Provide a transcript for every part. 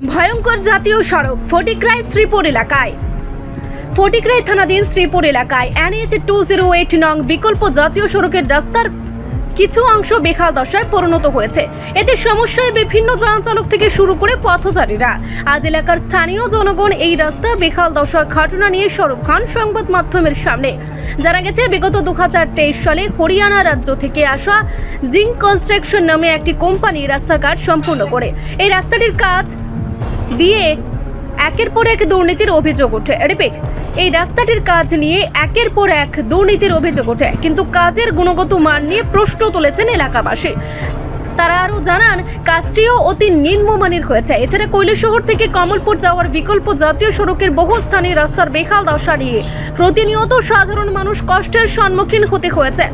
ভয়ঙ্কর জাতীয় সড়ক ফটিকরাই শ্রীপুর এলাকায়। ফটিকরাই থানাধীন শ্রীপুর এলাকায় NH 208 নং বিকল্প জাতীয় সড়কের রাস্তার কিছু অংশ বেহাল দশায় পরিণত হয়েছে। এতে সমস্যায় বিভিন্ন যান চালক থেকে শুরু করে পথচারীরা। আজ এলাকার স্থানীয় জনগণ এই রাস্তার বেহাল দশার ঘটনা নিয়ে সরব খান সংবাদ মাধ্যমের সামনে। জানা গেছে, বিগত 2023 সালে হরিয়ানা রাজ্য থেকে আসা জিঙ্ক কনস্ট্রাকশন নামে একটি কোম্পানি রাস্তার কাজ সম্পূর্ণ করে। এই রাস্তাটির কাজ দিয়ে একের পর এক দুর্নীতির অভিযোগ ওঠে। এই রাস্তাটির কাজ নিয়ে একের পর এক দুর্নীতির অভিযোগ ওঠে, কিন্তু কাজের গুণগত মান নিয়ে প্রশ্ন তুলেছেন এলাকাবাসী। তারা আরও জানান, কাজটিও অতি নিম্নমানের হয়েছে। এছাড়া কৈলাসহর থেকে কমলপুর যাওয়ার বিকল্প জাতীয় সড়কের বহু স্থানে রাস্তার বেহাল দশা নিয়ে প্রতিনিয়ত সাধারণ মানুষ কষ্টের সম্মুখীন হতে হয়েছে।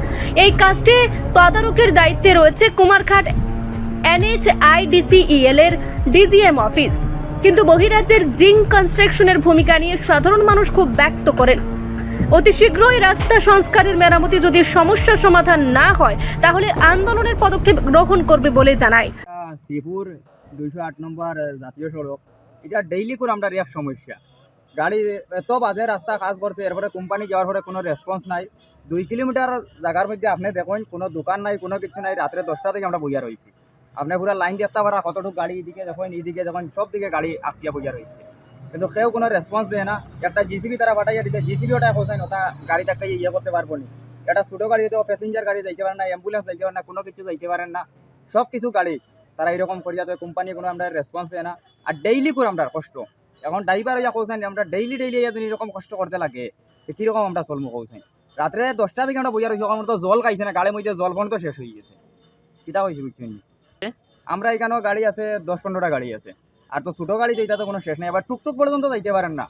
এই কাজটি তদারকির দায়িত্বে রয়েছে কুমারঘাট NHIDCEL এর DGM অফিস, কিন্তু বহিরাজ্যের জিঙ্ক কনস্ট্রাকশনের ভূমিকা নিয়ে সাধারণ মানুষ খুব ব্যক্ত করেন। অতি শীঘ্রই রাস্তা সংস্কারের মেরামতি যদি সমস্যার সমাধান না হয়, তাহলে আন্দোলনের পদক্ষেপ গ্রহণ করবে বলে জানায়। শ্রীপুর 208 নম্বর জাতীয় সড়ক, এটা ডেইলি করে আমরা এক সমস্যা। গাড়ি এত বাজে রাস্তা কাজ করছে, এরপরে কোম্পানি যাওয়ার পরে কোনো রেসপন্স নাই। 2 কিলোমিটার জায়গার মধ্যে আপনি দেখুন কোনো দোকান নাই, কোনো কিছু নাই। রাত্রে 10টা থেকে আমরা বইয়া রয়েছি। আপনি পুরো লাইন দেখতে পারা কতটুকু গাড়ি, এদিকে দেখুন এইদিকে দেখুন, সব দিকে গাড়ি আটকিয়া বইয়া রয়েছে, কিন্তু কেউ কোনো রেসপন্স দেয় না। একটা জিসিবি তারা পাঠাইয়া দিতে, জিসিবি ওটা পৌঁছায় না, ওটা গাড়িটাকে ইয়ে করতে পারবো না। একটা ছোটো গাড়ি তো প্যাসেঞ্জার গাড়ি যাইতে পারেন না, অ্যাম্বুলেন্স যাইতে পারেন না, কোনো কিছু যাইতে পারেন না। সব কিছু গাড়ি তারা এরকম করিয়া দেয়, কোম্পানি কোনো আমরা রেসপন্স দেয় না। আর ডেইলি করে আমরা কষ্ট, এখন ড্রাইভার ইয়া পৌঁছায় না, আমরা ডেইলি এরকম কষ্ট করতে লাগে, কীরকম আমরা চলবো পৌঁছাই। রাত্রে 10টা থেকে আমরা বইয়া রয়েছি, আমার তো জল খাইছে না, গাড়ির মধ্যে জল ফোন তো শেষ হয়ে গেছে। কিতা হয়েছে বুঝছেন? আমরা এখানেও গাড়ি আছে, 10-15টা গাড়ি আছে। আর তো ছোটো গাড়ি যেটা তো কোনো শেষ নেই। আবার টুকটুক পর্যন্ত যাইতে পারেন না,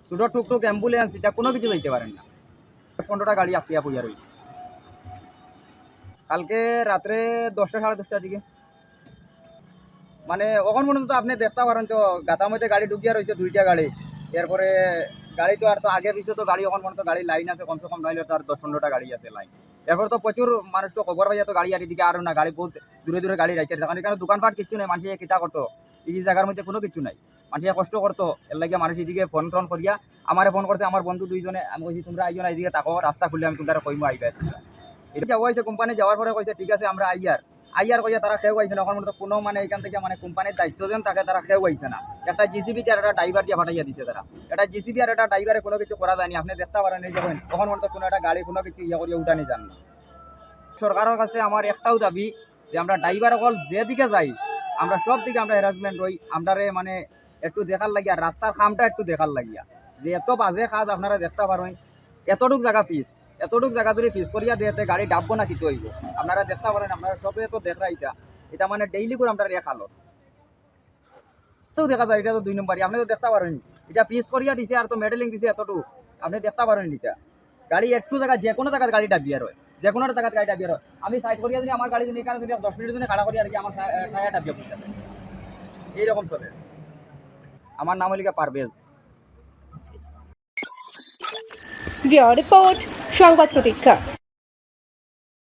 ছোটো টুকটুক অ্যাম্বুলেন্স এটা কোনো কিছু যাইতে পারেন না। 10-15টা গাড়ি আটকিয়া পড়িয়া রয়েছে। কালকে রাত্রে 10টা সাড়ে 10টার দিকে, মানে ওখান পর্যন্ত তো আপনি দেখতে পারেন তো গাতার মধ্যে গাড়ি ঢুকিয়া রয়েছে 2টা গাড়ি। এরপরে গাড়ি তো আর তো আগে পিছিয়ে তো গাড়ি, ওখান পর্যন্ত গাড়ি লাইন আছে, কমসে কম নাইলে তো আর 10-15টা গাড়ি আছে লাইন। এরপর তো প্রচুর মানুষ তো খবর পাইয়া তো গাড়ি আর এদিকে আরও না, গাড়ি বহুত দূরে দূরে গাড়ি রাখতে, কারণ এখানে দোকানপাট কিছু নেই। মানুষের কিতা করতো, এই জায়গার মধ্যে কোনো কিছু নাই, মানুষের কষ্ট করতো। এর লাগে মানুষ এদিকে ফোন টোন করিয়া আমারে ফোন করছে, আমার বন্ধু 2জনে। আমি বলছি তোমরা আইও না, এদিকে তাকো, রাস্তা খুললে আমি তোমরা কইমো আইবে। এটা যাওয়া হয়েছে, কোম্পানি যাওয়ার পরে কইছে ঠিক আছে আমরা আইয়ার কইয়া তারা খেয়ে আইছে না। ওখান মধ্যে কোনো মানে এখান থেকে মানে কোম্পানির দায়িত্ব দেন তাকে, তারা খেয়ে আইছে না। একটা জিসিবি আর একটা ড্রাইভার দিয়ে ফাটাইয়া দিছে তারা। এটা জিসিবি আর একটা ড্রাইভারে কোনো কিছু করা যায়নি। আপনি দেখতে পারেন এই যাবেন, ওখান মধ্যে কোনো একটা গাড়ি কোনো কিছু ইয়ে করিয়া উঠানি যান না। সরকারের কাছে আমার একটাও দাবি যে আমরা ড্রাইভার অকল যেদিকে যাই, আমরা সব দিকে আমরা হ্যারাসমেন্ট হই। আমরা মানে একটু দেখার লাগিয়া, রাস্তার কামটা একটু দেখার লাগিয়া, যে এত বাজে কাজ আপনারা দেখতে পারেন। এতটুক জায়গা ফিস, এতটুক জায়গা ধরে ফিস করিয়া দিয়েতে গাড়ি ডাববো না কিছু হইব। আপনারা দেখতে পারেন, আপনারা সবে তো দেখা এটা মানে ডেইলি করে আমরা এক আলো তো দেখা যায়। এটা তো 2 নম্বরই, আপনি তো দেখতে পারেন। এটা ফিস করিয়া দিছে আর তো মেডেলিং দিছে এতটুকু, আপনি দেখতে পারেন। এটা গাড়ি একটু জায়গা, যে কোনো জায়গার গাড়িটা বিয়ার হয়, যে কোনো জায়গার গাড়িটা বিয়ার হয়। আমি সাইড করিয়া দিই আমার গাড়ি, এখানে যদি 10 মিনিটের জন্য খাড়া করিয়া আর কি আমার টায়ারটা বিয়ে করতে এইরকম চলে। আমার নাম হলিকা পারভেজ। রিপোর্ট সংবাদ প্রতীক্ষা।